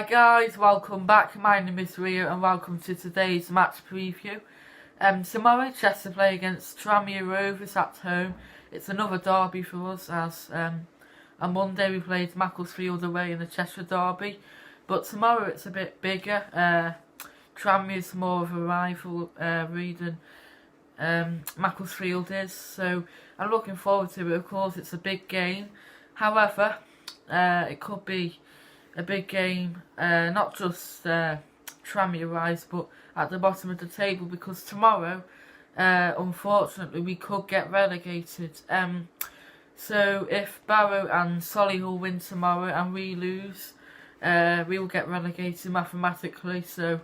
Hi guys, welcome back. My name is Ria and welcome to today's match preview. Tomorrow Chester play against Tranmere Rovers at home. It's another derby for us as on Monday we played Macclesfield away in the Cheshire derby. But tomorrow it's a bit bigger. Tranmere's more of a rivalry than Macclesfield is. So I'm looking forward to it. Of course it's a big game. However, it could be a big game, not just Tranmere wise, but at the bottom of the table, because tomorrow, unfortunately, we could get relegated. So if Barrow and Solihull win tomorrow and we lose, we will get relegated mathematically. So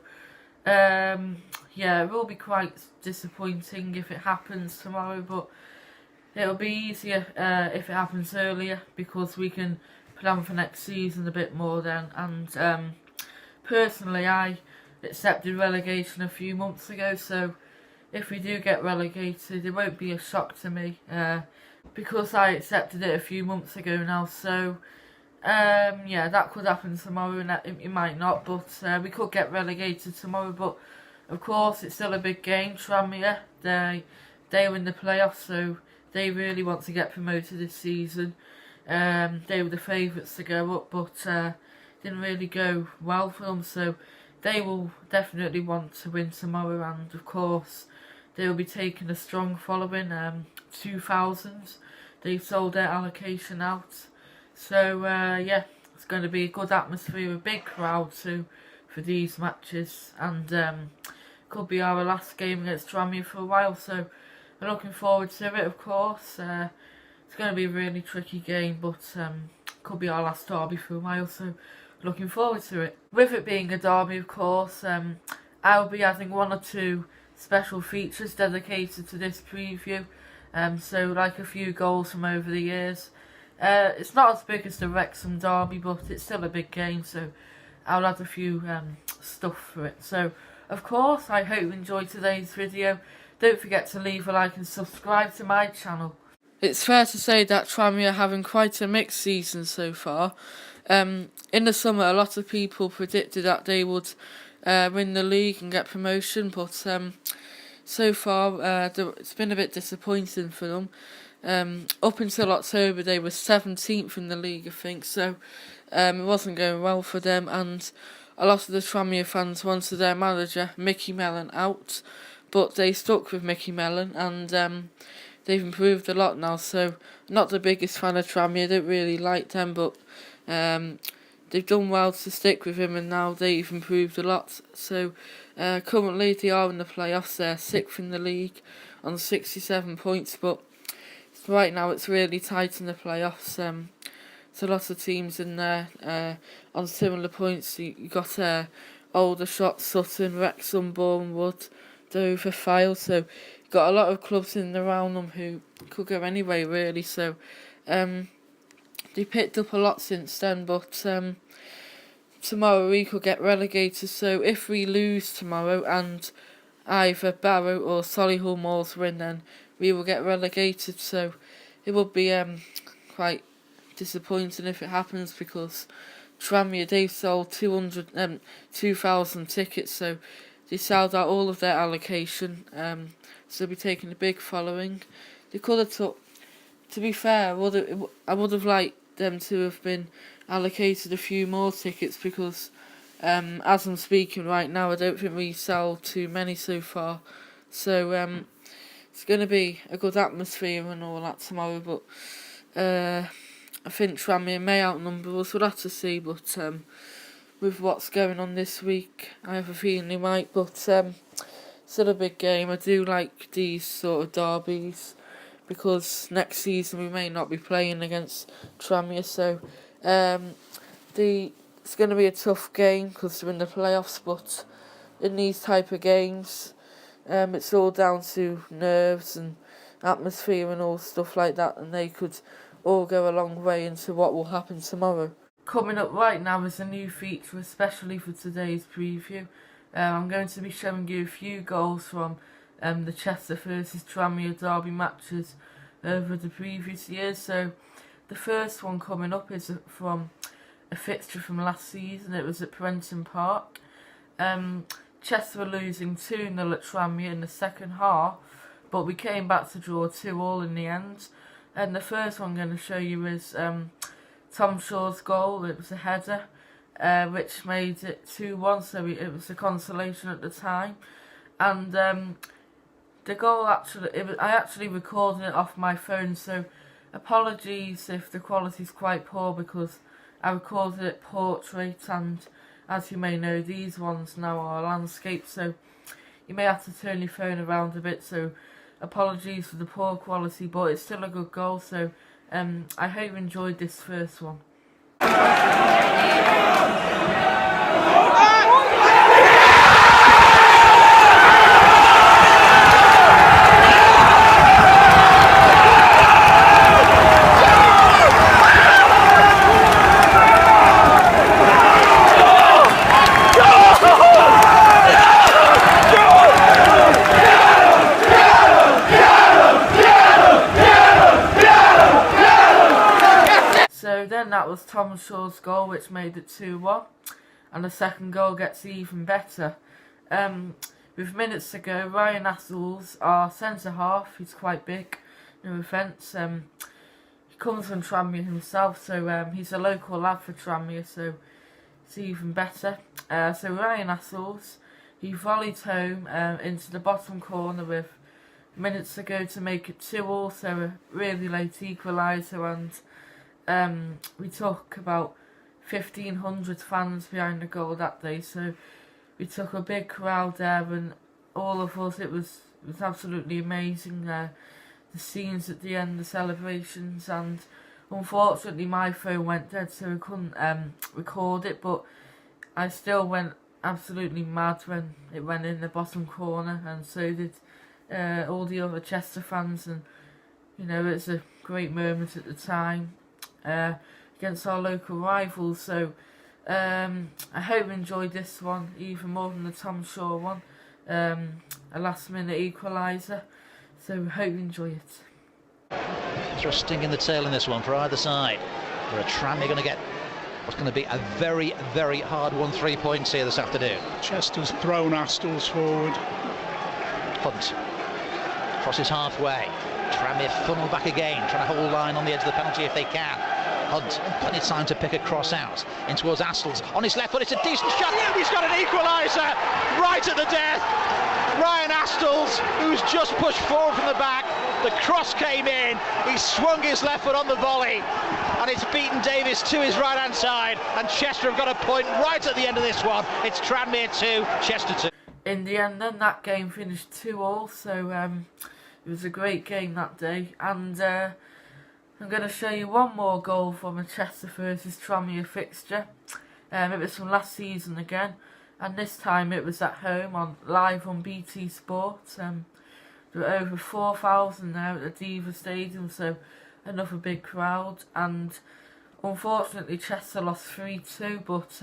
yeah, it will be quite disappointing if it happens tomorrow, but it'll be easier if it happens earlier, because we can plan for next season a bit more then. And personally, I accepted relegation a few months ago, so if we do get relegated, it won't be a shock to me, because I accepted it a few months ago now. So yeah, that could happen tomorrow, and it might not, but we could get relegated tomorrow. But of course it's still a big game. Tranmere, they were in the playoffs, so they really want to get promoted this season. They were the favourites to go up, but didn't really go well for them, so they will definitely want to win tomorrow. And of course they will be taking a strong following, 2,000. They've sold their allocation out, so yeah, it's going to be a good atmosphere, a big crowd too for these matches, and could be our last game against Tranmere for a while, so I'm looking forward to it. Of course it's going to be a really tricky game, but could be our last derby for a while, so looking forward to it. With it being a derby, of course, I'll be adding one or two special features dedicated to this preview. So like a few goals from over the years. It's not as big as the Wrexham derby, but it's still a big game, so I'll add a few stuff for it. So of course, I hope you enjoyed today's video. Don't forget to leave a like and subscribe to my channel. It's fair to say that Tranmere are having quite a mixed season so far. In the summer, a lot of people predicted that they would win the league and get promotion, but so far it's been a bit disappointing for them. Up until October, they were 17th in the league, I think, so it wasn't going well for them, and a lot of the Tranmere fans wanted their manager, Mickey Mellon, out, but they stuck with Mickey Mellon, and they've improved a lot now. So not the biggest fan of Tranmere, don't really like them, but they've done well to stick with him, and now they've improved a lot. So currently they are in the playoffs. They're 6th in the league on 67 points, but right now it's really tight in the playoffs. There's a lot of teams in there on similar points. You got Aldershot, Sutton, Wrexham, Bournemouth, Dover, Fylde, so got a lot of clubs in and around them who could go anyway, really. So they picked up a lot since then, but tomorrow we could get relegated. So if we lose tomorrow and either Barrow or Solihull Moors win, then we will get relegated. So it would be quite disappointing if it happens, because Tranmere, they've sold 2,000 tickets, so they sold out all of their allocation, so they'll be taking a big following. They could have took, to be fair, I would have liked them to have been allocated a few more tickets, because as I'm speaking right now, I don't think we sold too many so far. So it's going to be a good atmosphere and all that tomorrow, but I think Tranmere may outnumber us. We'll have to see, but with what's going on this week, I have a feeling they might, but still a big game. I do like these sort of derbies, because next season we may not be playing against Tranmere, so it's going to be a tough game because they're in the playoffs, but in these type of games it's all down to nerves and atmosphere and all stuff like that, and they could all go a long way into what will happen tomorrow. Coming up right now is a new feature, especially for today's preview. I'm going to be showing you a few goals from the Chester versus Tranmere derby matches over the previous years. So the first one coming up is from a fixture from last season. It was at Prenton Park. Chester were losing 2-0 at Tranmere in the second half, but we came back to draw 2-2 in the end. And the first one I'm going to show you is Tom Shaw's goal. It was a header, which made it 2-1, so it was a consolation at the time. And the goal I actually recorded it off my phone, so apologies if the quality's quite poor, because I recorded it portrait, and as you may know, these ones now are landscape, so you may have to turn your phone around a bit, so apologies for the poor quality, but it's still a good goal, so I hope you enjoyed this first one. So then that was Tom Shaw's goal, which made it 2-1, and the second goal gets even better. With minutes to go, Ryan Assels, our centre half, he's quite big, no offence. He comes from Tranmere himself, so he's a local lad for Tranmere, so it's even better. So Ryan Assels, he volleyed home into the bottom corner with minutes to go to make it 2-2, so a really late equaliser, and we took about 1,500 fans behind the goal that day, so we took a big crowd there, and all of us, it was absolutely amazing, the scenes at the end, the celebrations, and unfortunately my phone went dead, so I couldn't record it, but I still went absolutely mad when it went in the bottom corner, and so did all the other Chester fans, and you know, it's a great moment at the time against our local rivals. So I hope you enjoyed this one even more than the Tom Shaw one, a last minute equaliser, so hope you enjoy it. Thrusting in the tail in this one for either side. For a Tranmere going to get what's going to be a very, very hard won 3 points here this afternoon. Chester's thrown Astles forward. Hunt crosses halfway. Tranmere funnel back again, trying to hold line on the edge of the penalty if they can. Hunt, plenty of time to pick a cross out in towards Astles. On his left foot, it's a decent shot. He's got an equaliser right at the death. Ryan Astles, who's just pushed forward from the back. The cross came in. He swung his left foot on the volley, and it's beaten Davis to his right hand side. And Chester have got a point right at the end of this one. It's Tranmere 2, Chester 2. In the end, then that game finished 2-2, so it was a great game that day, and I'm going to show you one more goal from a Chester versus Tranmere fixture. It was from last season again, and this time it was at home live on BT Sport. There were over 4,000 now at the Diva Stadium, so another big crowd, and unfortunately Chester lost 3-2, but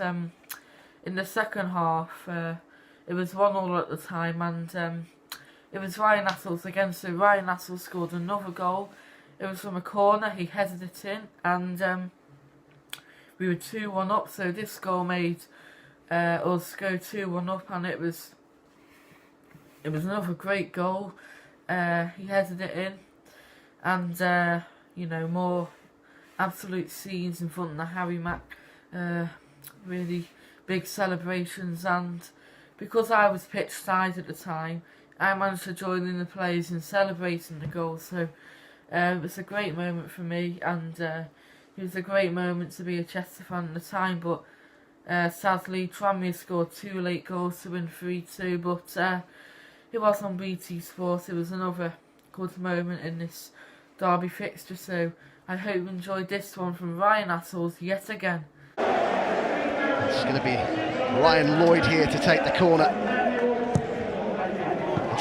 in the second half it was 1-1 at the time, and it was Ryan Assels again, so Ryan Assels scored another goal. It was from a corner, he headed it in, and we were 2-1 up, so this goal made us go 2-1 up, and it was another great goal. He headed it in, and you know, more absolute scenes in front of the Harry Mack, really big celebrations, and because I was pitch side at the time, I managed to join in the players in celebrating the goal, so it was a great moment for me, and it was a great moment to be a Chester fan at the time, but sadly Tranmere scored 2 late goals to win 3-2, but it was on BT Sport. It was another good moment in this derby fixture, so I hope you enjoyed this one from Ryan Assels yet again. It's going to be Ryan Lloyd here to take the corner.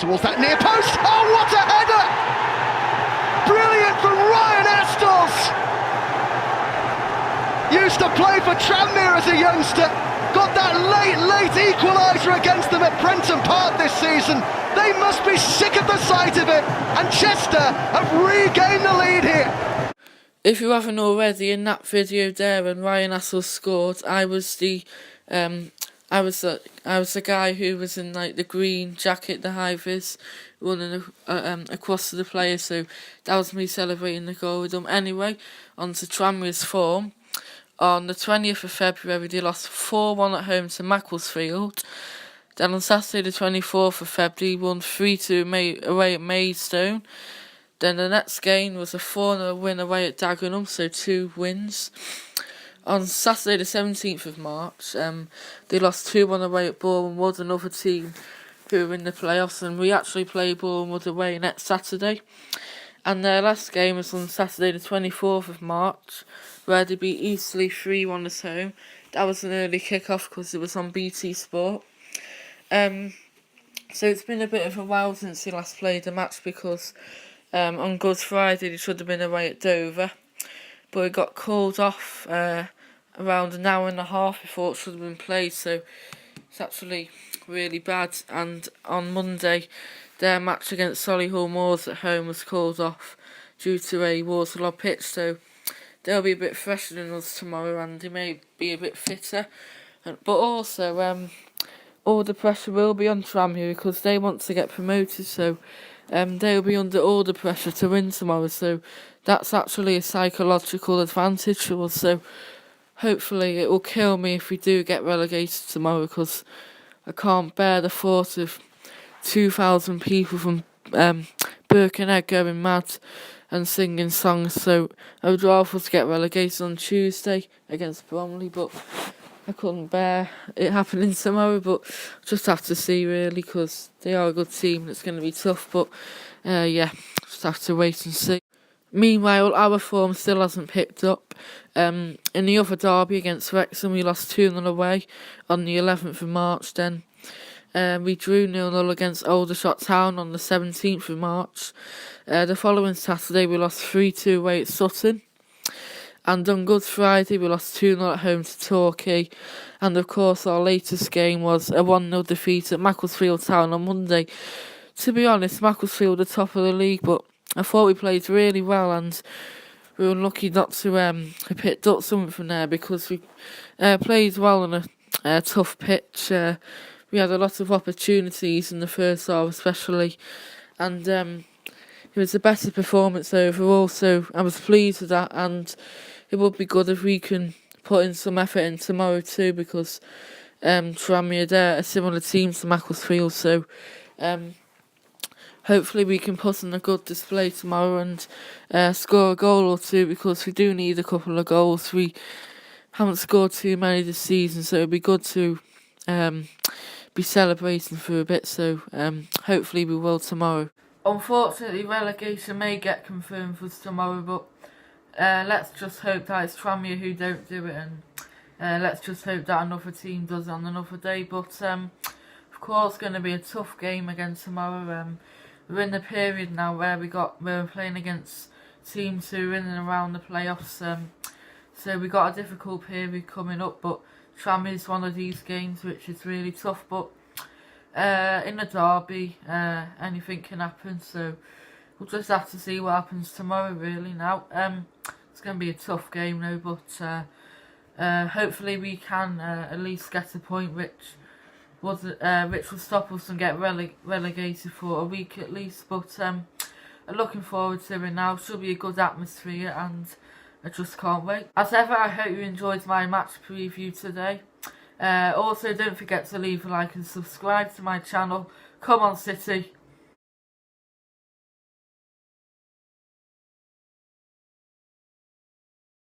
Towards that near post. Oh, what a header! Brilliant from Ryan Astles. Used to play for Tranmere as a youngster. Got that late equaliser against them at Prenton Park this season. They must be sick of the sight of it, and Chester have regained the lead here. if you haven't already, in that video there when Ryan Astle scored, I was the guy who was in like the green jacket, the high vis, running across to the players. So that was me celebrating the goal with them. Anyway, on to Tranmere's form. On the 20th of February, they lost 4-1 at home to Macclesfield. Then on Saturday the 24th of February, won 3-2 away at Maidstone. Then the next game was a 4-0 win away at Dagenham, so 2 wins. On Saturday the 17th of March, they lost 2-1 away at Bournemouth, another team who were in the playoffs, and we actually play Bournemouth away next Saturday. And their last game was on Saturday the 24th of March, where they beat Eastleigh 3-1 at home. That was an early kick-off because it was on BT Sport. So it's been a bit of a while since they last played a match because on Good Friday they should have been away at Dover, but it got called off around an hour and a half before it should have been played, so it's actually really bad. And on Monday their match against Solihull Moors at home was called off due to a waterlogged pitch, so they'll be a bit fresher than us tomorrow and they may be a bit fitter. But also all the pressure will be on Tranmere because they want to get promoted, so they'll be under all the pressure to win tomorrow, so that's actually a psychological advantage for us. So hopefully it will kill me if we do get relegated tomorrow, because I can't bear the thought of 2,000 people from Birkenhead going mad and singing songs. So I would rather us get relegated on Tuesday against Bromley, but I couldn't bear it happening tomorrow. But just have to see really, because they are a good team and it's going to be tough. But yeah, just have to wait and see. Meanwhile, our form still hasn't picked up. In the other derby against Wrexham, we lost 2-0 away on the 11th of March. Then we drew 0-0 against Aldershot Town on the 17th of March. The following Saturday, we lost 3-2 away at Sutton. And on Good Friday, we lost 2-0 at home to Torquay. And of course, our latest game was a 1-0 defeat at Macclesfield Town on Monday. To be honest, Macclesfield are top of the league, but I thought we played really well and we were lucky not to have picked up something from there, because we played well on a tough pitch. We had a lot of opportunities in the first half especially, and it was a better performance overall, so I was pleased with that. And it would be good if we can put in some effort in tomorrow too, because Tranmere, they're a similar team to Macclesfield, so hopefully we can put in a good display tomorrow and score a goal or two, because we do need a couple of goals. We haven't scored too many this season, so it'd be good to be celebrating for a bit, so hopefully we will tomorrow. Unfortunately, relegation may get confirmed for tomorrow, but let's just hope that it's Tranmere who don't do it, and let's just hope that another team does it on another day. But of course, it's going to be a tough game again tomorrow. We're in the period now where we're playing against teams who are in and around the playoffs, so we got a difficult period coming up. But Tranmere is one of these games which is really tough, but in a derby, anything can happen, so we'll just have to see what happens tomorrow really now. It's going to be a tough game though, but hopefully we can at least get a point which will stop us and get relegated for a week at least. But I'm looking forward to it now. Should be a good atmosphere and I just can't wait. As ever, I hope you enjoyed my match preview today. Also, don't forget to leave a like and subscribe to my channel. Come on, City.